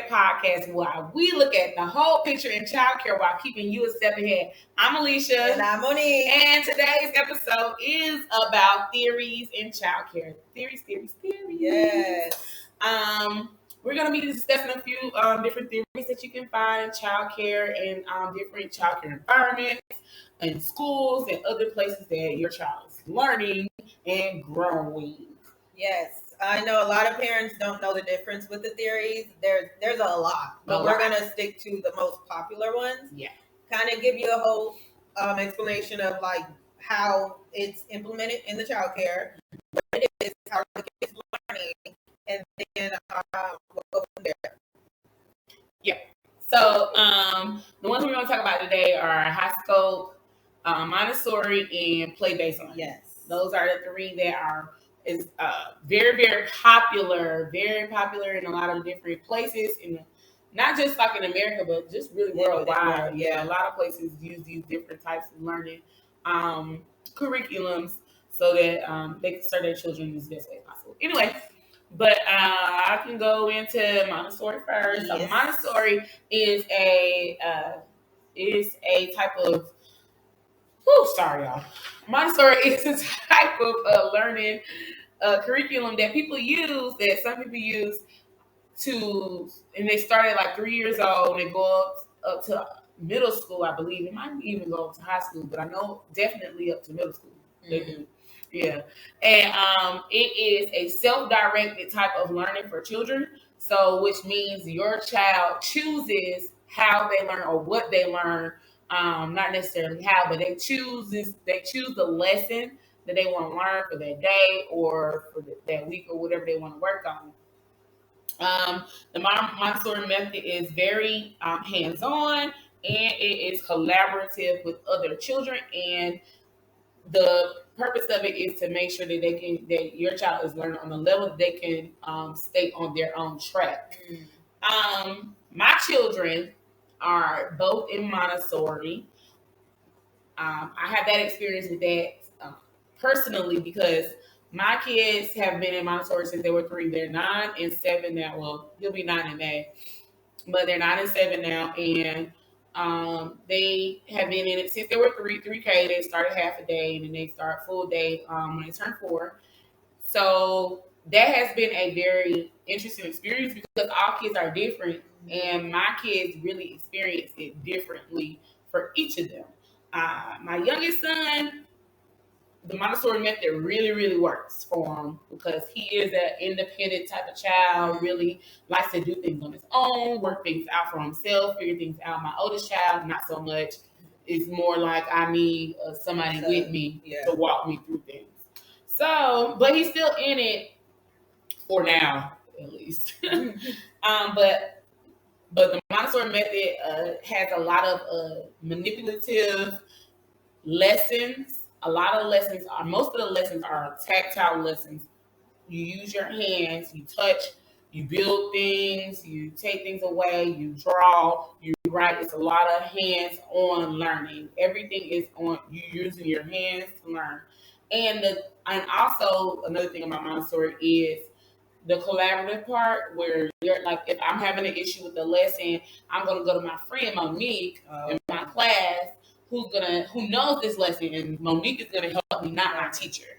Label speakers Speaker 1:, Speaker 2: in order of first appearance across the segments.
Speaker 1: Check podcast, where we look at the whole picture in childcare while keeping you a step ahead. I'm Alicia.
Speaker 2: And I'm Monique.
Speaker 1: And today's episode is about theories in childcare. Theories.
Speaker 2: Yes.
Speaker 1: We're going to be discussing a few different theories that you can find in childcare and different childcare environments and schools and other places that your child is learning and growing.
Speaker 2: Yes. I know a lot of parents don't know the difference with the theories. There's a lot, but we're going to stick to the most popular ones.
Speaker 1: Yeah.
Speaker 2: Kind of give you a whole explanation of like how it's implemented in the childcare, what it is, how the kids learning, and then we'll go from there.
Speaker 1: Yeah. So the ones we're going to talk about today are Highscope, Montessori, and play-based learning.
Speaker 2: Yes.
Speaker 1: Those are the three that is very, very popular in a lot of different places, not just like in America, but just really worldwide. Yeah, a lot of places use these different types of learning curriculums so that they can serve their children as best way possible. Anyway, but I can go into Montessori first.
Speaker 2: Yes.
Speaker 1: So Montessori is a type of sorry, y'all. Montessori is a type of learning curriculum that some people use and they start at like 3 years old and they go up to middle school, I believe. It might even go up to high school, but I know definitely up to middle school. They do. Yeah. And it is a self-directed type of learning for children. So which means your child chooses how they learn or what they learn. Not necessarily how, but they choose the lesson that they want to learn for that day or for that week or whatever they want to work on. The Montessori method is very hands-on, and it is collaborative with other children, and the purpose of it is to make sure that your child is learning on a level that they can stay on their own track. My children are both in Montessori. I have that experience with that personally because my kids have been in Montessori since they were 3. They're 9 and 7 now. Well, he'll be 9 in May, but they're 9 and 7 now, and they have been in it since they were 3K. They started half a day, and then they start full day when they turn 4. So that has been a very interesting experience because all kids are different, and my kids really experience it differently for each of them. My youngest son, the Montessori method really, really works for him because he is an independent type of child, really likes to do things on his own, work things out for himself, figure things out. My oldest child, not so much. It's more like I need somebody with me to walk me through things. So, but he's still in it for now, at least. But the Montessori method has a lot of manipulative lessons. Most of the lessons are tactile lessons. You use your hands, you touch, you build things, you take things away, you draw, you write. It's a lot of hands-on learning. Everything is on you using your hands to learn. And also another thing about Montessori is the collaborative part where you're like, if I'm having an issue with the lesson, I'm gonna go to my friend Monique in my class who knows this lesson, and Monique is gonna help me, not my teacher.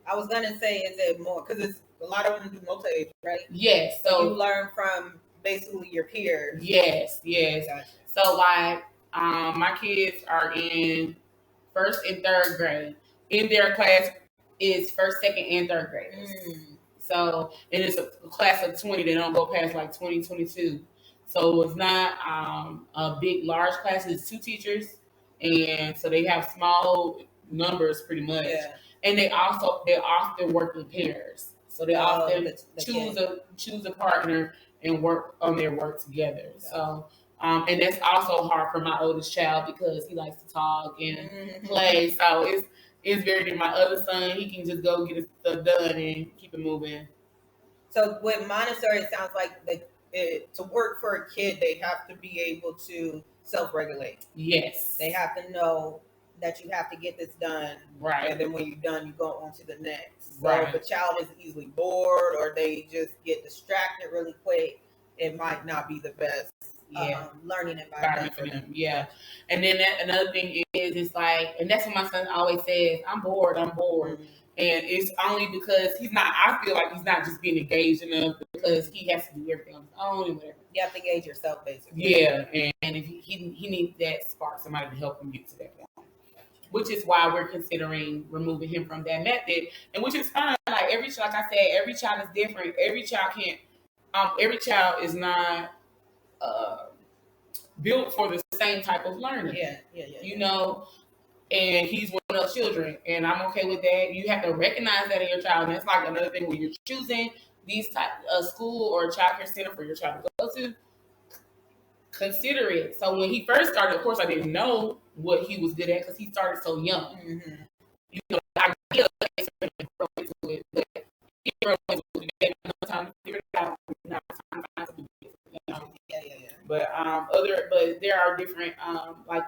Speaker 2: I was gonna say, is it more because it's a lot of them do multi-age, right?
Speaker 1: Yes.
Speaker 2: So you learn from basically your peers.
Speaker 1: Yes.
Speaker 2: Gotcha.
Speaker 1: So like, my kids are in 1st and 3rd grade. In their class is 1st, 2nd, and 3rd graders. So, and it's a class of 20. They don't go past like 20, 22. So it's not a big, large class. It's 2 teachers. And so they have small numbers pretty much. Yeah. And they often work in pairs. So they often choose a partner and work on their work together. Okay. So, and that's also hard for my oldest child because he likes to talk and play. So it's very good. My other son, he can just go get his stuff done and keep it moving.
Speaker 2: So with Montessori, it sounds like to work for a kid, they have to be able to self-regulate.
Speaker 1: Yes.
Speaker 2: They have to know that you have to get this done.
Speaker 1: Right.
Speaker 2: And then when you're done, you go on to the next. So
Speaker 1: right.
Speaker 2: if a child is easily bored or they just get distracted really quick, it might not be the best learning environment for them.
Speaker 1: Yeah. And then another thing is, it's like, and that's what my son always says, I'm bored. Mm-hmm. And it's only because I feel like he's not just being engaged enough because he has to do everything on his own and whatever.
Speaker 2: You have to engage yourself, basically.
Speaker 1: Yeah. And if he needs that spark, somebody to help him get to that point. Which is why we're considering removing him from that method, and which is fine. Like I said, every child is different. Every child is not built for the same type of learning. You know, and he's one of those children, and I'm okay with that. You have to recognize that in your child, and that's like another thing when you're choosing these type of school or child care center for your child to go to. Consider it. So when he first started, of course, I didn't know what he was good at because he started so young. Mm-hmm. You know, I get grow into it, but he grow into it. No time to figure it out. No time to do it. You know? Yeah. But but there are different like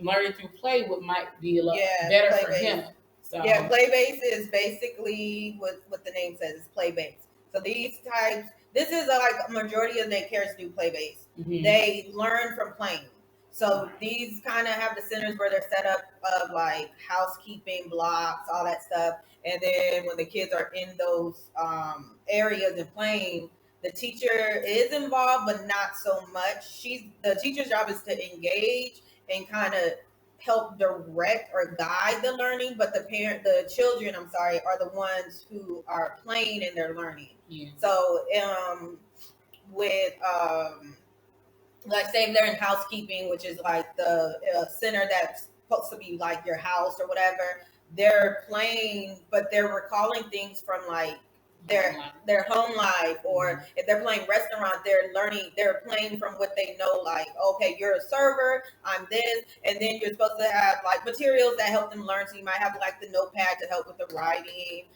Speaker 1: learning through play. What might be a lot better for him. So
Speaker 2: play based is basically what the name says. It's play based. So these types. This is like a majority of daycares do play based. Mm-hmm. They learn from playing. So these kind of have the centers where they're set up of like housekeeping blocks, all that stuff. And then when the kids are in those areas and playing, the teacher is involved, but not so much. The teacher's job is to engage and kind of help direct or guide the learning, but the children, are the ones who are playing and they're learning. Yeah. So with like say they're in housekeeping, which is like the center that's supposed to be like your house or whatever, they're playing, but they're recalling things from like their home life, or if they're playing restaurant, they're playing from what they know, like, okay, you're a server, I'm this, and then you're supposed to have like materials that help them learn. So you might have like the notepad to help with the writing.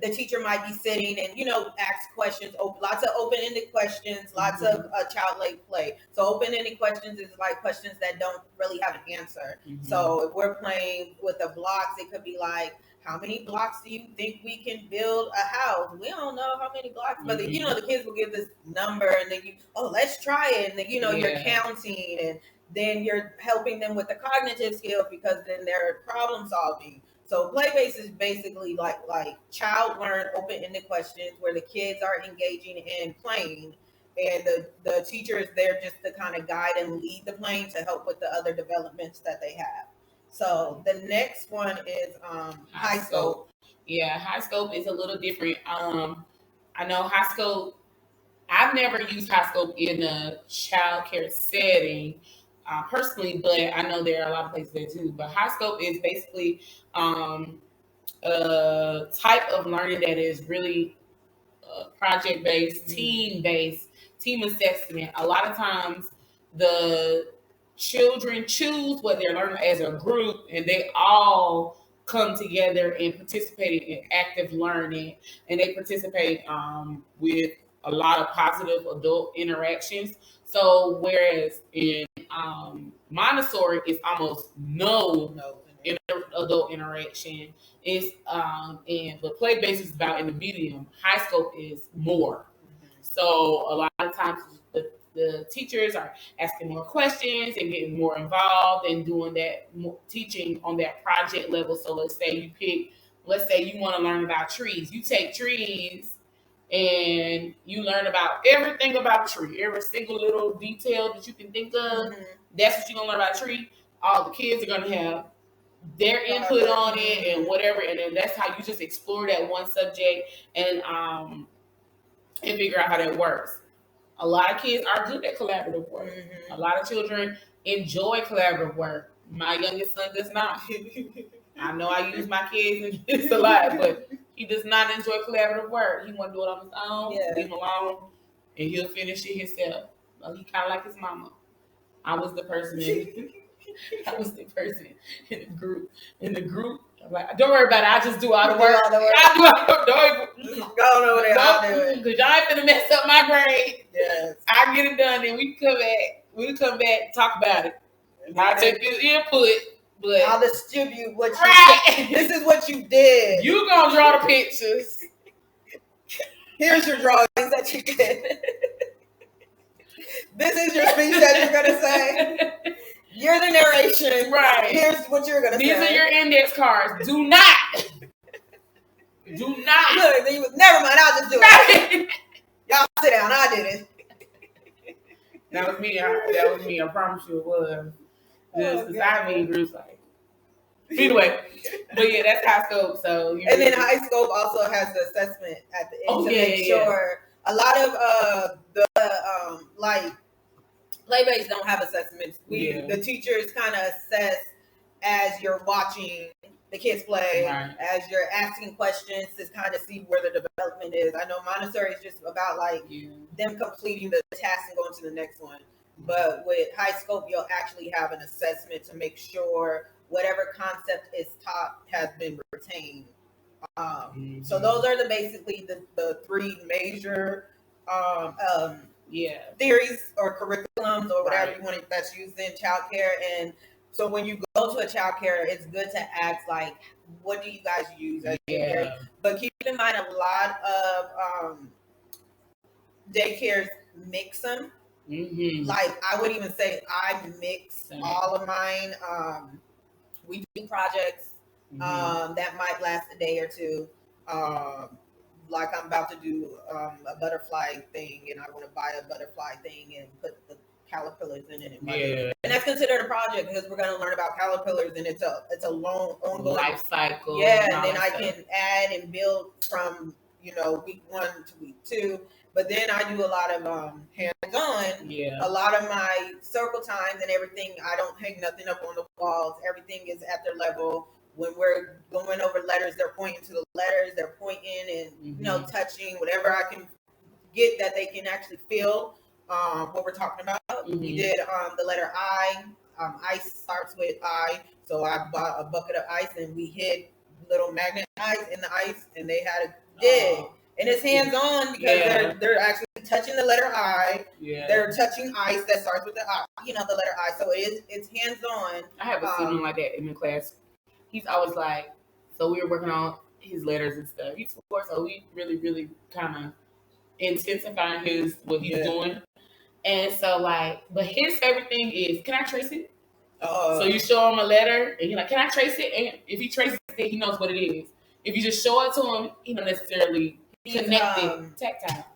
Speaker 2: The teacher might be sitting and, ask questions, lots of open-ended questions, lots of child-led play. So open-ended questions is like questions that don't really have an answer. Mm-hmm. So if we're playing with the blocks, it could be like, how many blocks do you think we can build a house? We don't know how many blocks, but the kids will give this number, and then let's try it. And then, you're counting, and then you're helping them with the cognitive skills because then they're problem solving. So play-based is basically like child learn open-ended questions where the kids are engaging and playing, and the teacher is there just to kind of guide and lead the playing to help with the other developments that they have. So the next one is Highscope.
Speaker 1: Yeah, Highscope is a little different. I know Highscope. I've never used Highscope in a child care setting personally, but I know there are a lot of places there too. But Highscope is basically a type of learning that is really project-based, team-based, team assessment. A lot of times the children choose what they're learning as a group, and they all come together and participate in active learning, and they participate with a lot of positive adult interactions. So whereas in Montessori, it's almost no adult interaction. It's but play based is about in the medium. Highscope is more. So a lot of times the teachers are asking more questions and getting more involved and doing that teaching on that project level. So let's say you want to learn about trees. You take trees and you learn about everything about a tree, every single little detail that you can think of. Mm-hmm. That's what you're gonna learn about a tree. All the kids are gonna have their input on it and whatever, and then that's how you just explore that one subject and figure out how that works. A lot of kids are good at collaborative work. Mm-hmm. A lot of children enjoy collaborative work. My youngest son does not. I know I use my kids and it's a lot, but he does not enjoy collaborative work. He want to do it on his own, leave him alone, and he'll finish it himself. Well, he kind of like his mama. I was the person in the group. I'm like, don't worry about it. I just do all the work. I do all the work. Go over there. I'll do it. Because y'all ain't finna mess up my grade. Yes. I get it done, and we come back, and talk about it. I'll take his input, but
Speaker 2: I'll distribute this is what you did.
Speaker 1: You gonna draw the pictures.
Speaker 2: Here's your drawings that you did. This is your speech that you're going to say. You're the narration.
Speaker 1: Right.
Speaker 2: Here's what you're going to say.
Speaker 1: These are your index cards. Do not. Do not.
Speaker 2: Look, never mind. I'll just do it. Y'all sit down. I did it.
Speaker 1: That was me. I promise you it was. Because I made groups like. Anyway, but yeah, that's Highscope. So
Speaker 2: and then Highscope also has the assessment at the end to make sure. A lot of the like play-based don't have assessments. The teachers kind of assess as you're watching the kids play, as you're asking questions to kind of see where the development is. I know Montessori is just about like them completing the task and going to the next one. But with Highscope, you'll actually have an assessment to make sure whatever concept is taught has been retained. So those are basically the three major theories or curriculums or whatever you want that's used in childcare. And so when you go to a childcare, it's good to ask like, what do you guys use as daycare? But keep in mind, a lot of daycares mix them. Like I would even say I mix all of mine. We do projects that might last a day or two. Like I'm about to do a butterfly thing, and I want to buy a butterfly thing and put the caterpillars in it. And that's considered a project because we're going to learn about caterpillars, and it's a long ongoing
Speaker 1: life cycle.
Speaker 2: Yeah, and then I can add and build from week 1 to week 2. But then I do a lot of hands-on. A lot of my circle times and everything, I don't hang nothing up on the walls. Everything is at their level. When we're going over letters, they're pointing to the letters. They're pointing and touching whatever I can get that they can actually feel what we're talking about. We did the letter I. Ice starts with I. So I bought a bucket of ice and we hid little magnet ice in the ice, and they had to dig. And it's hands-on because they're actually touching the letter I. They're touching ice that starts with the I, the letter I. So it's hands-on.
Speaker 1: I have a student like that in the class. He's always like, so we were working on his letters and stuff. He's 4, so we really, really kind of intensifying what he's doing. And so but his favorite thing is, can I trace it? So you show him a letter and you're like, can I trace it? And if he traces it, he knows what it is. If you just show it to him, he don't necessarily connect it tactile.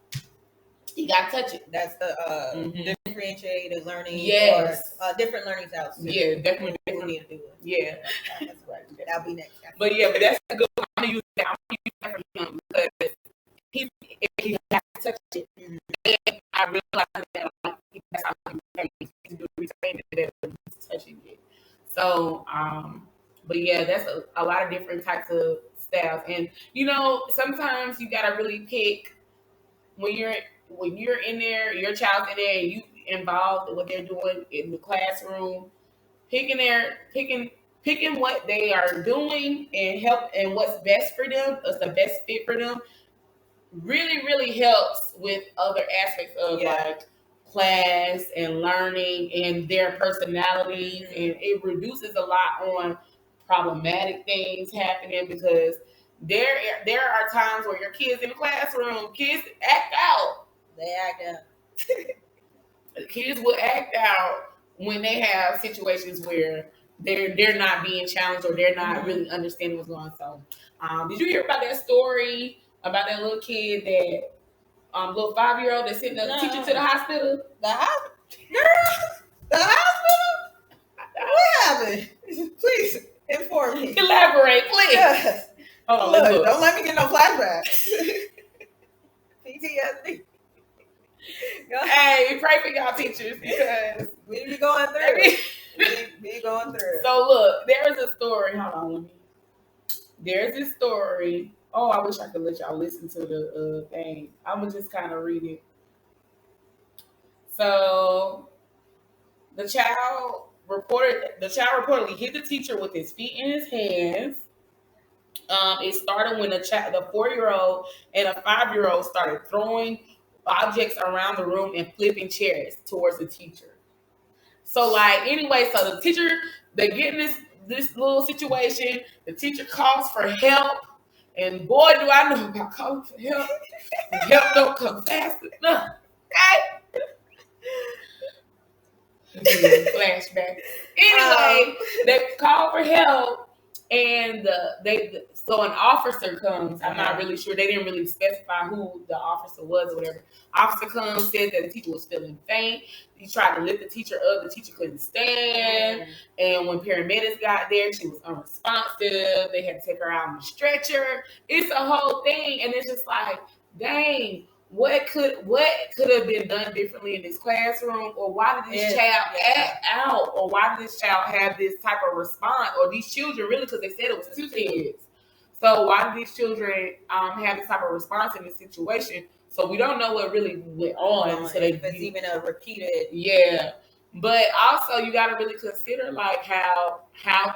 Speaker 1: You gotta touch it. That's the
Speaker 2: differentiated learning.
Speaker 1: Yes.
Speaker 2: Or different learning styles.
Speaker 1: Yeah, definitely.
Speaker 2: We need to do it.
Speaker 1: Yeah.
Speaker 2: That's right. That'll be next.
Speaker 1: But that's a good one. I'm gonna use that for him because he has to touch it. And I realized that that's how he do retain it, touching it. So, but that's a lot of different types of styles, and sometimes you gotta really pick when you're in there, your child's in there, and you involved in what they're doing in the classroom, picking what they are doing and what's best for them, what's the best fit for them, really, really helps with other aspects of class and learning and their personalities, and it reduces a lot on problematic things happening because there are times where your kids in the classroom, kids act out.
Speaker 2: They act out.
Speaker 1: Kids will act out when they have situations where they're not being challenged or they're not really understanding what's going on. So, did you hear about that story about that little kid that little 5-year-old that sent the teacher to the hospital?
Speaker 2: The hospital? What happened? Please inform me.
Speaker 1: Elaborate, please.
Speaker 2: Yes.
Speaker 1: Look,
Speaker 2: don't let me get no flashbacks. PTSD.
Speaker 1: Hey, pray for y'all teachers because
Speaker 2: we be going through. We going through.
Speaker 1: So look, there's a story. Hold on, there's this story. Oh, I wish I could let y'all listen to the thing. I'm gonna just kind of read it. So the child reportedly hit the teacher with his feet in his hands. It started when the 4-year-old and a 5-year-old started throwing objects around the room and flipping chairs towards the teacher. So anyway, so the teacher, they get in this little situation. The teacher calls for help, And boy, do I know about calling for help. Help don't come fast enough. Okay? Flashback. Anyway, they call for help. And so an officer comes. I'm not really sure. They didn't really specify who the officer was or whatever. Officer comes, said that the teacher was feeling faint. He tried to lift the teacher up. The teacher couldn't stand. And when paramedics got there, she was unresponsive. They had to take her out on the stretcher. It's a whole thing. And it's just like, dang. What could have been done differently in this classroom, or why did this child act out, or why did this child have this type of response, or these children really, because they said it was 2 kids. So why did these children have this type of response in this situation? So we don't know what really went on. So
Speaker 2: if it's even a repeated.
Speaker 1: Yeah. But also you got to really consider like how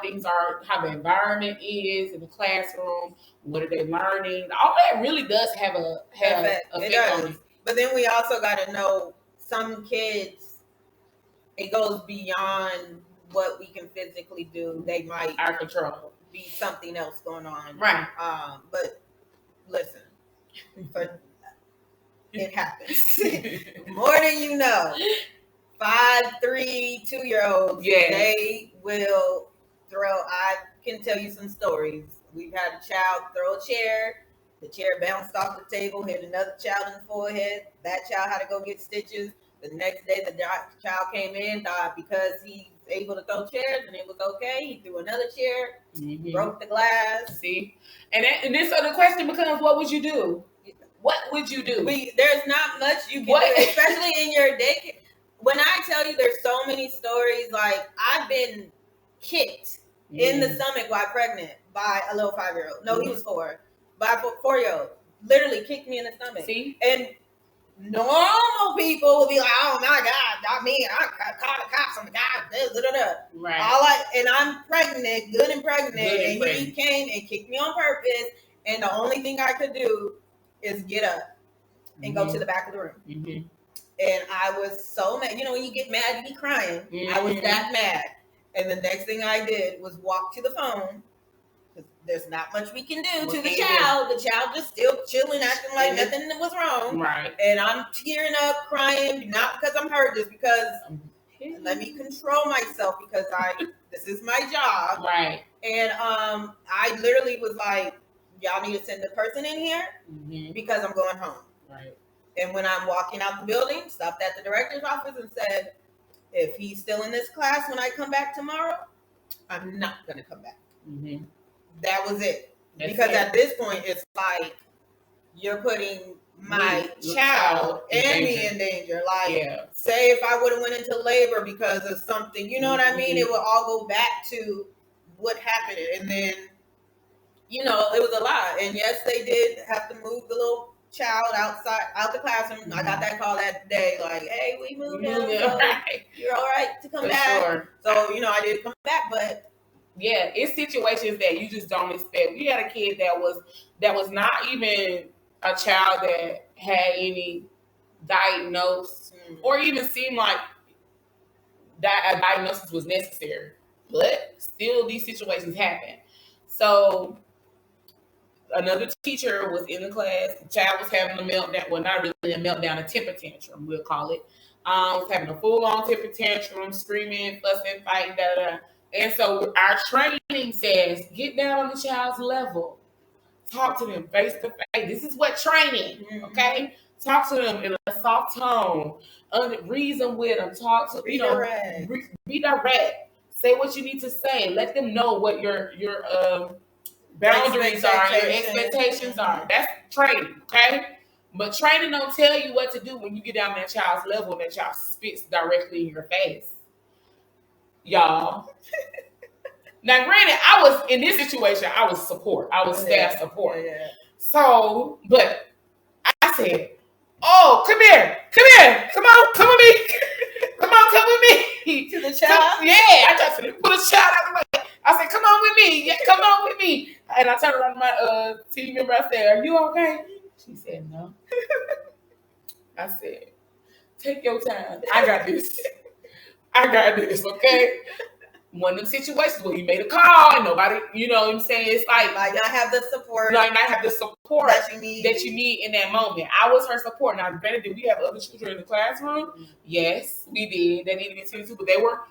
Speaker 1: things are, how the environment is in the classroom. What are they learning? All that really does have an effect on it.
Speaker 2: But then we also got to know some kids, it goes beyond what we can physically do. They might
Speaker 1: our control
Speaker 2: be something else going on.
Speaker 1: Right.
Speaker 2: But listen, it happens. More than you know. 5, 3, 2-year-olds, they will throw. I can tell you some stories. We've had a child throw a chair. The chair bounced off the table, hit another child in the forehead. That child had to go get stitches. The next day, the child came in, thought because he's able to throw chairs and it was okay, he threw another chair, broke the glass.
Speaker 1: See? And then so the question becomes, what would you do? What would you do?
Speaker 2: There's not much you can do, especially in your daycare. When I tell you there's so many stories, like I've been kicked in the stomach while pregnant by a little 5-year-old. No, he was 4. By a 4-year-old. Literally kicked me in the stomach.
Speaker 1: See?
Speaker 2: And normal people will be like, oh my God, not me. I called the cops on the guy.
Speaker 1: Right.
Speaker 2: And I'm pregnant, good and pregnant. And he came and kicked me on purpose. And the only thing I could do is get up and go to the back of the room. And I was so mad. You know, when you get mad, you be crying. I was that mad. And the next thing I did was walk to the phone. Because there's not much we can do to the child. The child just still chilling, acting like nothing was wrong.
Speaker 1: Right.
Speaker 2: And I'm tearing up, crying, not because I'm hurt, just because let me control myself because this is my job.
Speaker 1: Right.
Speaker 2: And I literally was like, y'all need to send the person in here because I'm going home.
Speaker 1: Right.
Speaker 2: And when I'm walking out the building, stopped at the director's office and said, if he's still in this class when I come back tomorrow, I'm not going to come back. That was it. Because at this point, it's like you're putting my child and me in danger. Like, say if I would have went into labor because of something, you know what I mean? It would all go back to what happened. And then, you know, it was a lot. And yes, they did have to move the little child out the classroom. I got that call that day, like, hey, we moved him. So you're all right to come back. Sure. So, you know, I did come back, but
Speaker 1: yeah, it's situations that you just don't expect. We had a kid that was not even a child that had any diagnosis or even seemed like that a diagnosis was necessary. But still, these situations happen. So another teacher was in the class. The child was having a meltdown. Well, not really a meltdown, a temper tantrum, we'll call it. Was having a full-on temper tantrum, screaming, fussing, fighting, da-da-da. And so our training says, get down on the child's level. Talk to them face to face. This is what training, okay? Talk to them in a soft tone. Reason with them. Talk to, be direct. Say what you need to say. Let them know what your boundaries are, your expectations are. That's training, okay? But training don't tell you what to do when you get down that child's level and that child spits directly in your face. Y'all. Now, granted, I was in this situation, I was support. I was staff support.
Speaker 2: Yeah.
Speaker 1: So, but I said, oh, come here. Come on, come with me. Come with me.
Speaker 2: To the child?
Speaker 1: I just put a child out of the way. I said, come on with me. Yeah, come on with me. And I turned around to my team member. I said, are you okay? She said, no. I said, take your time. I got this, okay? one of them situations where you made a call and nobody, you know what I'm saying? It's like
Speaker 2: might not have the support.
Speaker 1: Might not have the support
Speaker 2: that you need
Speaker 1: in that moment. I was her support. Now, granted, did we have other children in the classroom? Mm-hmm. Yes, we did. They needed to be tended to, but they were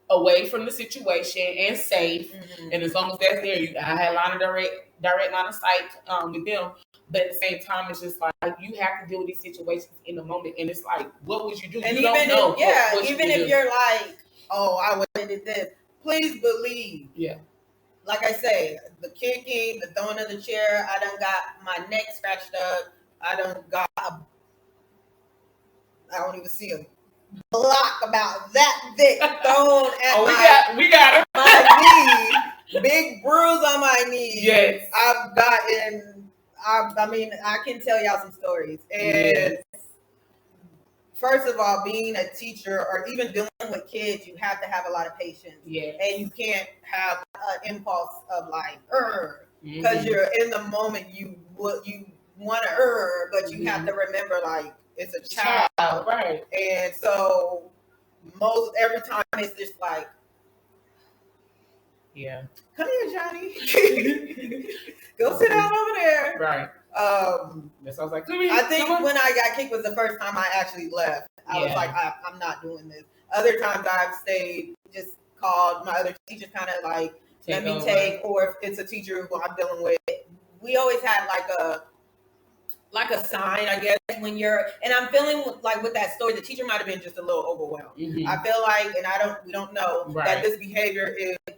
Speaker 1: away from the situation and safe. Mm-hmm. And as long as that's there, I had line of direct line of sight with them. But at the same time, it's just like you have to deal with these situations in the moment. And it's like, what would you do?
Speaker 2: And
Speaker 1: you don't know.
Speaker 2: What even if you're like, oh, I would have did this. Please believe.
Speaker 1: Yeah.
Speaker 2: Like I say, the kicking, the throwing of the chair, I done got my neck scratched up. I don't even see a block about that thick thrown at
Speaker 1: we got it.
Speaker 2: My knee. Big bruise on my knee.
Speaker 1: Yes.
Speaker 2: I mean, I can tell y'all some stories. And first of all, being a teacher or even dealing with kids, you have to have a lot of patience.
Speaker 1: Yeah.
Speaker 2: And you can't have an impulse of like, because you're in the moment, you want to, but you have to remember like it's a child.
Speaker 1: Right.
Speaker 2: And so every time it's just like,
Speaker 1: yeah,
Speaker 2: come here, Johnny. Go sit down over there.
Speaker 1: Right. That sounds like,
Speaker 2: I think when I got kicked was the first time I actually left. I was like, I'm not doing this. Other times I've stayed, just called my other teachers, kind of like, let me take, or if it's a teacher who I'm dealing with. We always had like a sign, I guess, when you're, and I'm feeling like with that story, the teacher might have been just a little overwhelmed. Mm-hmm. I feel like, and we don't know that this behavior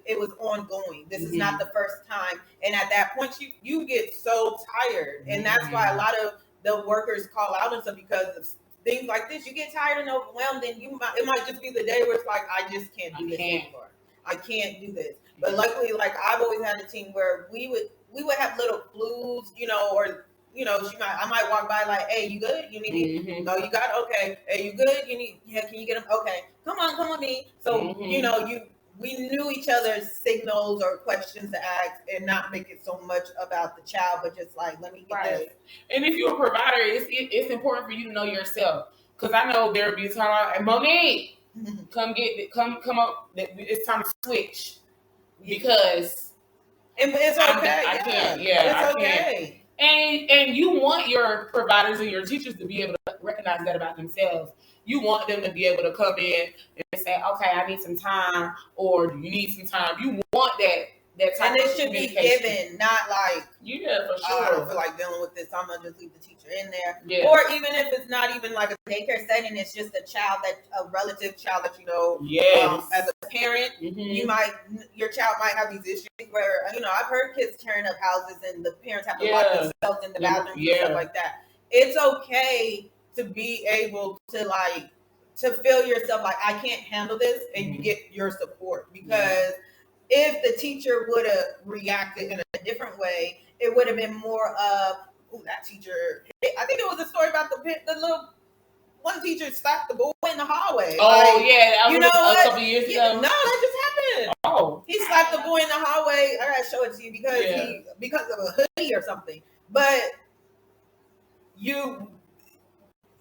Speaker 2: it was ongoing. This is not the first time. And at that point, you get so tired. And that's why a lot of the workers call out and stuff, because of things like this. You get tired and overwhelmed, and it might just be the day where it's like, I just can't do this anymore. I can't do this. But luckily, like I've always had a team where we would have little clues, or I might walk by like, hey, you good? You need me? No, you got it? Okay. Hey, you good? Can you get them? Okay. Come on me. So, we knew each other's signals or questions to ask and not make it so much about the child, but just like, let me get this.
Speaker 1: And if you're a provider, it's important for you to know yourself. Because I know there will be a time like, Monique, come up. It's time to switch. Because
Speaker 2: it's okay.
Speaker 1: I can't. Yeah,
Speaker 2: it's okay.
Speaker 1: And you want your providers and your teachers to be able to recognize that about themselves. You want them to be able to come in and say, okay, I need some time, or do you need some time? You want that time.
Speaker 2: And it should be given, not like,
Speaker 1: for sure.
Speaker 2: I don't feel like dealing with this, I'm going to just leave the teacher in there. Yeah. Or even if it's not even like a daycare setting, it's just a relative child that you know.
Speaker 1: Yes.
Speaker 2: As a parent, your child might have these issues where, I've heard kids tearing up houses and the parents have to lock themselves in the bathroom and stuff like that. It's okay to be able to feel yourself like, I can't handle this, and you get your support. Because if the teacher would have reacted in a different way, it would have been more of, that teacher. I think it was a story about the little one teacher slapped the boy in the hallway.
Speaker 1: Oh, that was a couple years ago.
Speaker 2: No, that just happened.
Speaker 1: Oh.
Speaker 2: He slapped the boy in the hallway. I gotta show it to you because of a hoodie or something. But you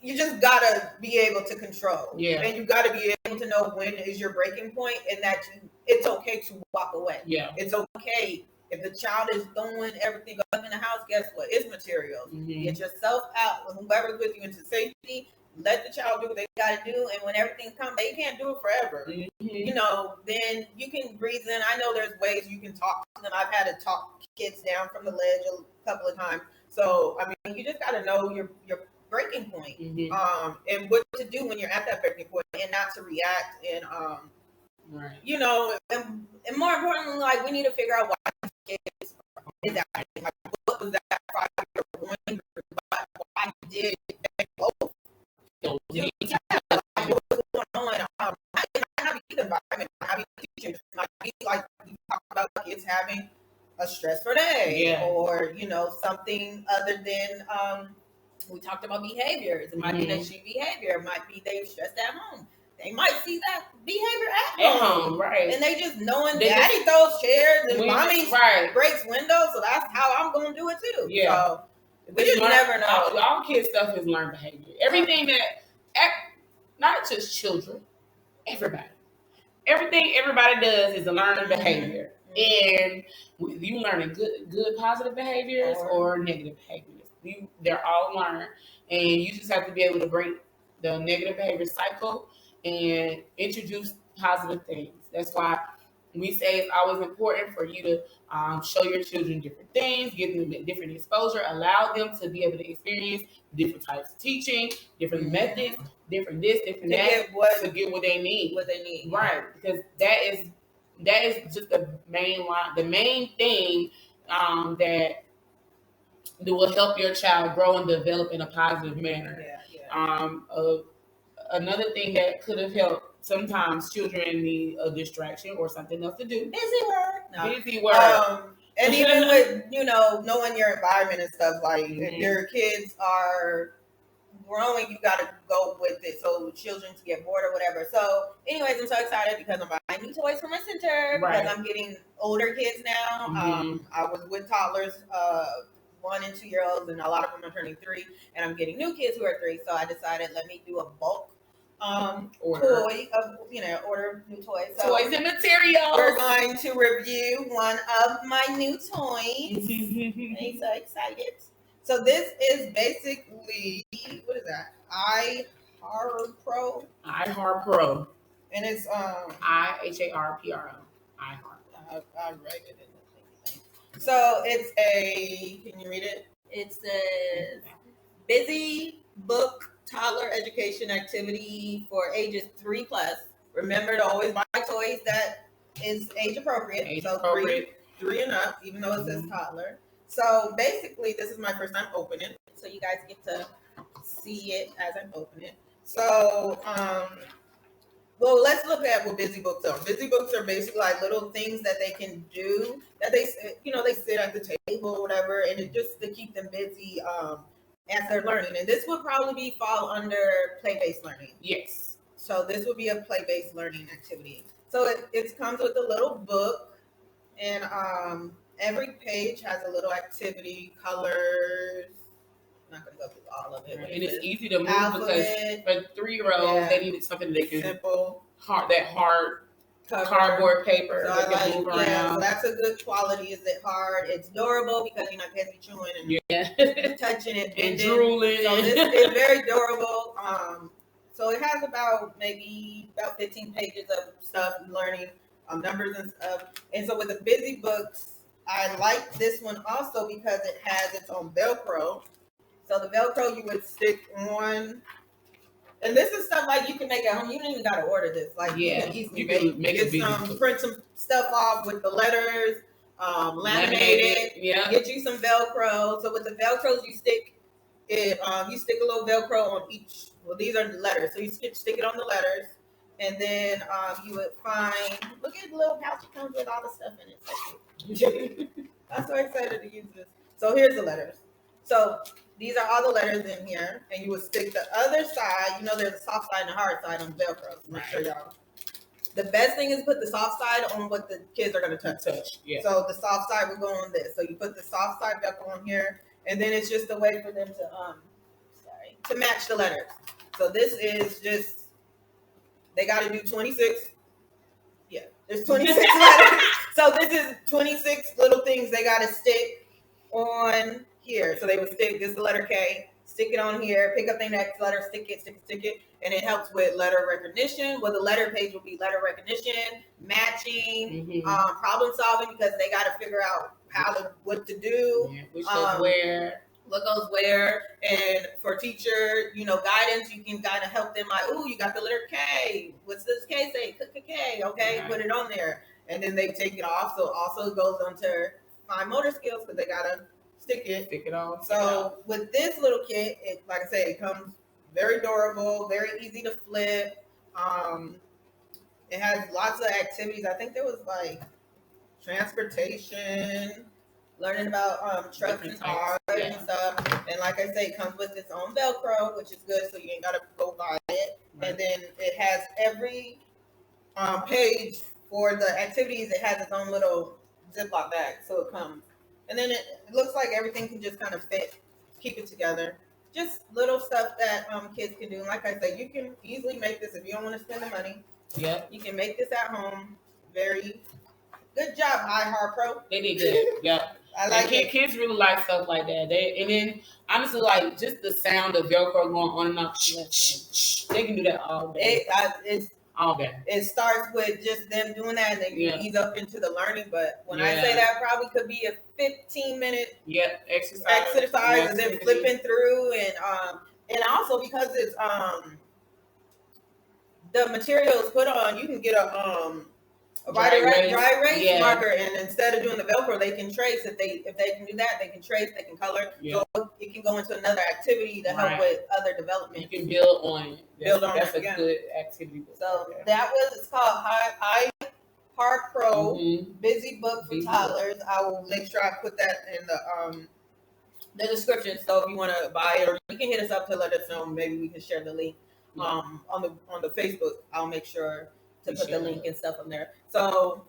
Speaker 2: just gotta be able to control. Yeah. And you gotta be able to know when is your breaking point, and that it's okay to walk away. Yeah. It's okay. If the child is throwing everything up in the house, guess what? It's materials. Get yourself out with whoever's with you into safety. Let the child do what they gotta do, and when everything comes, they can't do it forever. Then you can breathe in. I know there's ways you can talk to them. I've had to talk kids down from the ledge a couple of times. So I mean, you just gotta know your breaking point, and what to do when you're at that breaking point, and not to react, and and more importantly, like, we need to figure out why kids is acting. Like, what was that 5-year going through? Why did they both? What's going on? It might not be the environment, it might be the teachers, it might be like you talk about kids having a stressful day, or something other than we talked about behaviors. It might be that she behavior. It might be they're stressed at home. They might see that behavior at home, right? And they just knowing daddy throws chairs and mommy breaks windows, so that's how I'm going to do it too. Yeah. So we just never know.
Speaker 1: All kids stuff is learned behavior. Everything that, not just children, everybody. everything everybody does is a learning behavior. And you learning good positive behaviors or negative behaviors. They're all learned. And you just have to be able to break the negative behavior cycle and introduce positive things. That's why we say it's always important for you to show your children different things, give them different exposure, allow them to be able to experience different types of teaching, different methods, different this, different that, to get what they need. Right. Because that is just the main line, the main thing that will help your child grow and develop in a positive manner. Another thing that could have helped, sometimes children need a distraction or something else to do. Busy work.
Speaker 2: And even with, knowing your environment and stuff, like if your kids are growing, you got to go with it so children to get bored or whatever. So anyways, I'm so excited because I'm buying new toys for my center because I'm getting older kids now. I was with toddlers, 1 and 2 year olds, and a lot of them are turning 3, and I'm getting new kids who are 3. So I decided, let me do a bulk order new toys. So
Speaker 1: toys and materials.
Speaker 2: We're going to review one of my new toys. I'm so excited. So this is basically, what is that? iHeartPro.
Speaker 1: iHeartPro.
Speaker 2: And it's
Speaker 1: iHarpro. iHeart.
Speaker 2: I read it in the thing. So it's can you read it? It says busy book toddler education activity for ages 3+. Remember to always buy toys that is age appropriate. Three and up, even though it says toddler. So basically, this is my first time opening it, so you guys get to see it as I'm opening it. So, well, let's look at what busy books are. Busy books are basically like little things that they can do that they sit at the table or whatever, and it just to keep them busy as they're learning. And this would probably fall under play-based learning.
Speaker 1: Yes.
Speaker 2: So this would be a play-based learning activity. So it comes with a little book, and every page has a little activity, colors. I'm not going to go through all of it.
Speaker 1: And it's easy to move because for 3-year-olds, they needed something that they can hard cardboard paper.
Speaker 2: So
Speaker 1: they can move around.
Speaker 2: So that's a good quality. Is it hard? It's durable because you're not going to be chewing and touching it
Speaker 1: and drooling.
Speaker 2: So this is very durable. So it has about 15 pages of stuff, learning numbers and stuff. And so with the busy books, I like this one also because it has its own Velcro. So the Velcro you would stick on, and this is stuff like you can make at home. You don't even got to order this. Like you can easily print some stuff off with the letters, laminate it. Get you some Velcro. So with the Velcros, you stick it. You stick a little Velcro on each. Well, these are the letters, so you stick it on the letters. And then you would find, look at the little pouch it comes with all the stuff in it. I'm so excited to use this. So here's the letters. So these are all the letters in here. And you would stick the other side. There's a soft side and a hard side on Velcro. So make sure y'all. The best thing is put the soft side on what the kids are going to touch. Yeah. So the soft side will go on this. So you put the soft side Velcro on here. And then it's just a way for them to match the letters. So this is just, they got to do 26. Yeah, there's 26 letters. So this is 26 little things they got to stick on here. So they would stick, this is the letter K, stick it on here, pick up the next letter, stick it. And it helps with letter recognition. Well, the letter page will be letter recognition, matching, problem solving, because they got to figure out what to do.
Speaker 1: Which goes where.
Speaker 2: What goes where, and for teacher, guidance, you can kind of help them like, ooh, you got the letter K. What's this K say? K, okay, put it on there. And then they take it off. So also it goes on to fine motor skills because they got to stick it on. So with this little kit, like I said, it comes very durable, very easy to flip. It has lots of activities. I think there was like transportation, learning about trucks and cars and stuff. And like I say, it comes with its own Velcro, which is good, so you ain't got to go buy it. Right. And then it has every page for the activities. It has its own little Ziploc bag, so it comes. And then it looks like everything can just kind of fit, keep it together. Just little stuff that kids can do. And like I say, you can easily make this if you don't want to spend the money.
Speaker 1: Yep.
Speaker 2: You can make this at home. Very good job, iHeartPro.
Speaker 1: They did good. Yep.
Speaker 2: I like it.
Speaker 1: Kids really like stuff like that. And then honestly, like just the sound of Velcro going on and off. They can do that all day.
Speaker 2: It's
Speaker 1: all day.
Speaker 2: It starts with just them doing that, and they can ease up into the learning. But when I say that, probably could be a 15-minute exercise, and then flipping through, and also because it's the material is put on, you can get a dry erase marker, and instead of doing the Velcro, they can trace. If they can do that, they can trace, they can color. So it can go into another activity to help with other development.
Speaker 1: You can build on it. That's a good activity.
Speaker 2: So it's called iHeartPro Busy Book for Toddlers. I will make sure I put that in the description. So if you want to buy it, or you can hit us up to let us know. Maybe we can share the link on the Facebook. I'll make sure to put the link and stuff on there. So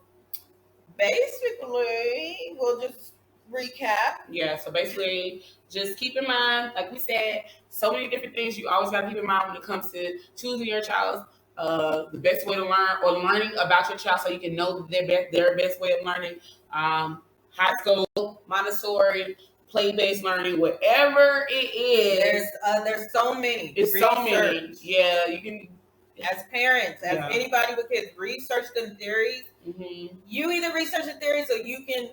Speaker 2: basically, we'll just recap.
Speaker 1: Yeah, so basically, just keep in mind, like we said, so many different things you always got to keep in mind when it comes to choosing your child's the best way to learn, or learning about your child so you can know their best way of learning. Highscope, Montessori, play-based learning, whatever it is.
Speaker 2: There's so many.
Speaker 1: It's so many. Yeah, you can.
Speaker 2: As parents, as anybody with kids, research the theories. You either research the theory so you can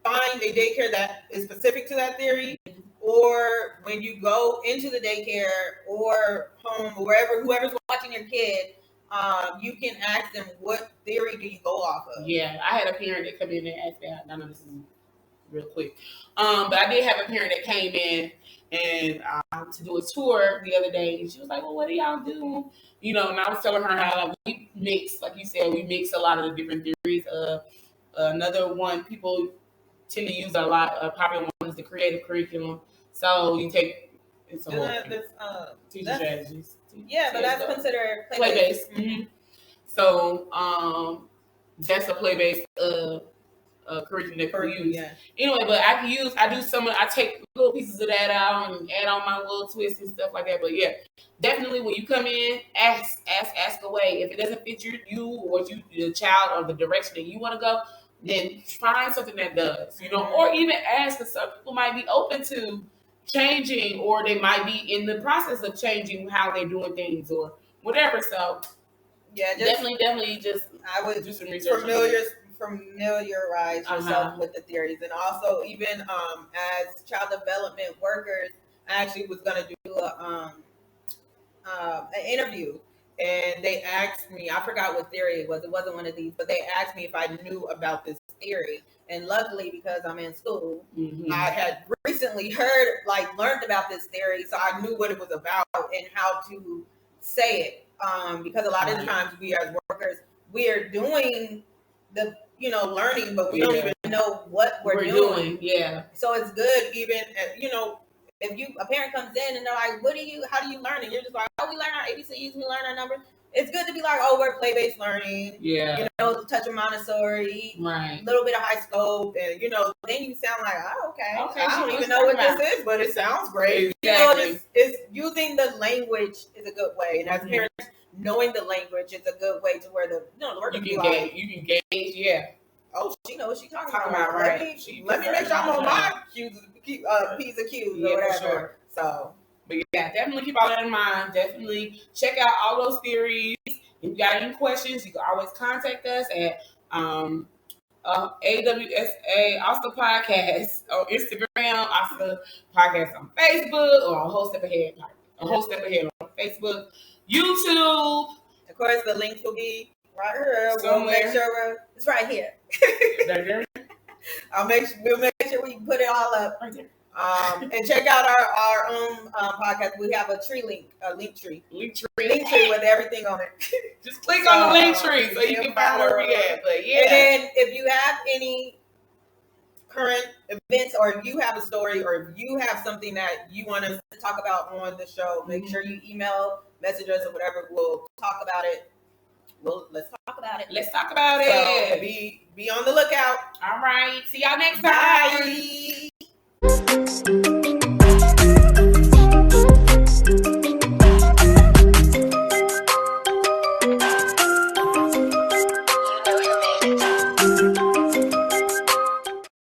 Speaker 2: find a daycare that is specific to that theory, or when you go into the daycare or home or whoever's watching your kid, you can ask them, what theory do you go off of?
Speaker 1: Yeah, I had a parent that come in and asked me. I know this is real quick, but I did have a parent that came in and to do a tour the other day, and she was like, "Well, what do y'all do?" You know, and I was telling her how we mix, like you said, we mix a lot of the different theories. Another one people tend to use a lot, a popular one is the creative curriculum. So you take teaching strategies.
Speaker 2: But that's considered
Speaker 1: play-based. So that's a play-based curriculum that we use. Anyway, but I take little pieces of that out and add on my little twists and stuff like that. But yeah, definitely when you come in, ask away. If it doesn't fit you or your child, or the direction that you want to go, then find something that does, or even ask, because some people might be open to changing, or they might be in the process of changing how they're doing things or whatever. So definitely just
Speaker 2: I would
Speaker 1: do some research.
Speaker 2: Familiarize yourself with the theories, and also even as child development workers, I actually was going to do an interview, and they asked me, I forgot what theory it wasn't one of these, but they asked me if I knew about this theory. And luckily, because I'm in school, I had recently learned about this theory, so I knew what it was about and how to say it, because a lot of the times we as workers, we are doing the learning, but we don't even know what we're doing. Yeah. So it's good, even if a parent comes in and they're like, how do you learn? And you're just like, we learn our ABCs, we learn our numbers. It's good to be like, we're play-based learning. Yeah. Touch of Montessori. Right. A little bit of Highscope, and then you sound like, okay. I don't even know what this is, but it sounds great. Exactly. It's using the language is a good way, and as parents, knowing the language is a good way to where the work you can gauge. Yeah. Oh, she knows what she's talking about, right? Let me make sure I'm on my P's and Q's or whatever. Sure. So,
Speaker 1: but yeah, definitely keep all that in mind. Definitely check out all those theories. If you got any questions, you can always contact us at AWSA Oscar Podcast on Instagram, Oscar Podcast on Facebook, or a whole step ahead on Facebook, YouTube.
Speaker 2: Of course, the links will be right here. We'll make sure it's right here. We'll make sure we put it all up. Right there. And check out our own podcast. We have a link tree with everything on it.
Speaker 1: Just click on the link tree so you can find where we at. But yeah.
Speaker 2: And then if you have any current events, or if you have a story, or if you have something that you want us to talk about on the show, make sure you message us or whatever. We'll talk about it. Let's talk about it.
Speaker 1: Let's talk about it.
Speaker 2: So be on the lookout.
Speaker 1: All right. See y'all next
Speaker 2: time. Bye.